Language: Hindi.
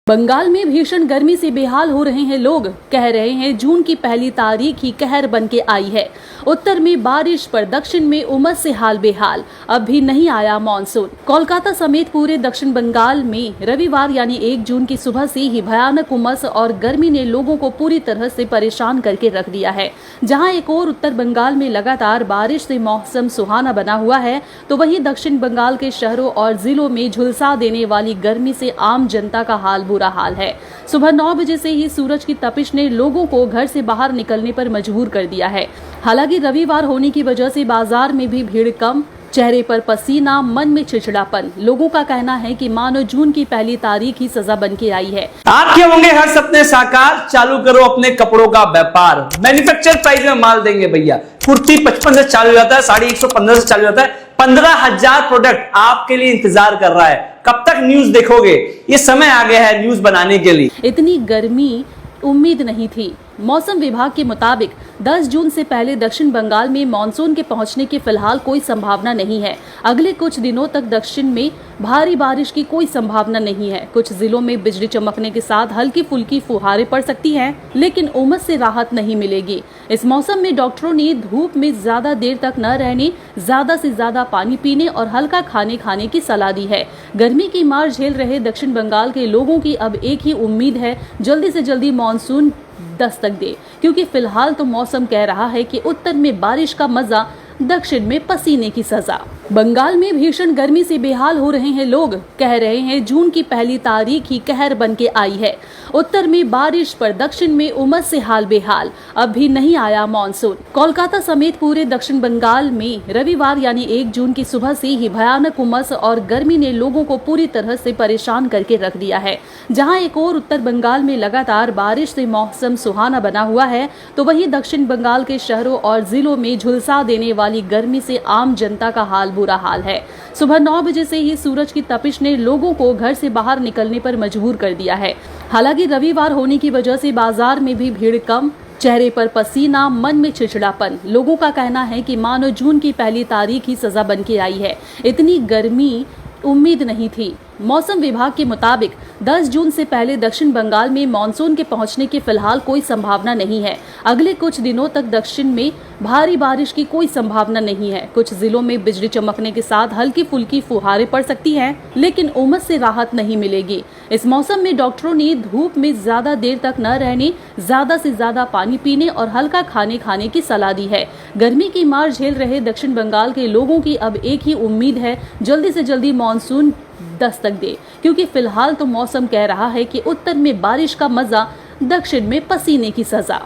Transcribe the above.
बंगाल में भीषण गर्मी से बेहाल हो रहे हैं लोग। कह रहे हैं जून की पहली तारीख ही कहर बन के आई है। उत्तर में बारिश पर दक्षिण में उमस से हाल बेहाल। अब भी नहीं आया मॉनसून। कोलकाता समेत पूरे दक्षिण बंगाल में रविवार यानी 1 जून की सुबह से ही भयानक उमस और गर्मी ने लोगों को पूरी तरह से परेशान करके रख दिया है। जहां एक और उत्तर बंगाल में लगातार बारिश से मौसम सुहाना बना हुआ है, तो वहीं दक्षिण बंगाल के शहरों और जिलों में झुलसा देने वाली गर्मी से आम जनता का हाल बुरा हाल है। सुबह 9 बजे से ही सूरज की तपिश ने लोगों को घर से बाहर निकलने पर मजबूर कर दिया है। हालांकि रविवार होने की वजह से बाजार में भी भीड़ कम, चेहरे पर पसीना, मन में चिड़चिड़ापन। लोगों का कहना है कि मानो जून की पहली तारीख ही सजा बन के आई है। आपके होंगे हर सपने साकार, चालू करो अपने कपड़ों का व्यापार। मैन्युफैक्चर प्राइस में माल देंगे भैया। कुर्ती 55 से चालू जाता है, साड़ी 115 से चालू जाता है। 15,000 प्रोडक्ट आपके लिए इंतजार कर रहा है। कब तक न्यूज देखोगे? ये समय आ गया है न्यूज बनाने के लिए। इतनी गर्मी उम्मीद नहीं थी। मौसम विभाग के मुताबिक 10 जून से पहले दक्षिण बंगाल में मानसून के पहुंचने की फिलहाल कोई संभावना नहीं है। अगले कुछ दिनों तक दक्षिण में भारी बारिश की कोई संभावना नहीं है। कुछ जिलों में बिजली चमकने के साथ हल्की फुल्की फुहारें पड़ सकती हैं, लेकिन उमस से राहत नहीं मिलेगी। इस मौसम में डॉक्टरों ने धूप में ज्यादा देर तक न रहने, ज्यादा से ज्यादा पानी पीने और हल्का खाने की सलाह दी है। गर्मी की मार झेल रहे दक्षिण बंगाल के लोगों की अब एक ही उम्मीद है, जल्दी से जल्दी मानसून दस्तक दे, क्योंकि फिलहाल तो मौसम कह रहा है कि उत्तर में बारिश का मजा, दक्षिण में पसीने की सजा। बंगाल में भीषण गर्मी से बेहाल हो रहे हैं लोग। कह रहे हैं जून की पहली तारीख ही कहर बन के आई है। उत्तर में बारिश पर दक्षिण में उमस से हाल बेहाल। अब भी नहीं आया मॉनसून। कोलकाता समेत पूरे दक्षिण बंगाल में रविवार यानी 1 जून की सुबह से ही भयानक उमस और गर्मी ने लोगों को पूरी तरह से परेशान करके रख दिया है। जहां एक और उत्तर बंगाल में लगातार बारिश से मौसम सुहाना बना हुआ है, तो वहीं दक्षिण बंगाल के शहरों और जिलों में झुलसा देने वाली गर्मी से आम जनता का हाल बुरा हाल है। सुबह 9 बजे से ही सूरज की तपिश ने लोगों को घर से बाहर निकलने पर मजबूर कर दिया है। हालांकि रविवार होने की वजह से बाजार में भी भीड़ कम, चेहरे पर पसीना, मन में चिड़चिड़ापन। लोगों का कहना है कि मानो जून की पहली तारीख ही सजा बन के आई है। इतनी गर्मी उम्मीद नहीं थी। मौसम विभाग के मुताबिक 10 जून से पहले दक्षिण बंगाल में मानसून के पहुंचने की फिलहाल कोई संभावना नहीं है। अगले कुछ दिनों तक दक्षिण में भारी बारिश की कोई संभावना नहीं है। कुछ जिलों में बिजली चमकने के साथ हल्की फुल्की फुहारें पड़ सकती हैं, लेकिन उमस से राहत नहीं मिलेगी। इस मौसम में डॉक्टरों ने धूप में ज्यादा देर तक न रहने, ज्यादा से ज्यादा पानी पीने और हल्का खाने की सलाह दी है। गर्मी की मार झेल रहे दक्षिण बंगाल के लोगों की अब एक ही उम्मीद है, जल्दी से जल्दी मानसून दस्तक दे, क्योंकि फिलहाल तो मौसम कह रहा है कि उत्तर में बारिश का मजा, दक्षिण में पसीने की सजा।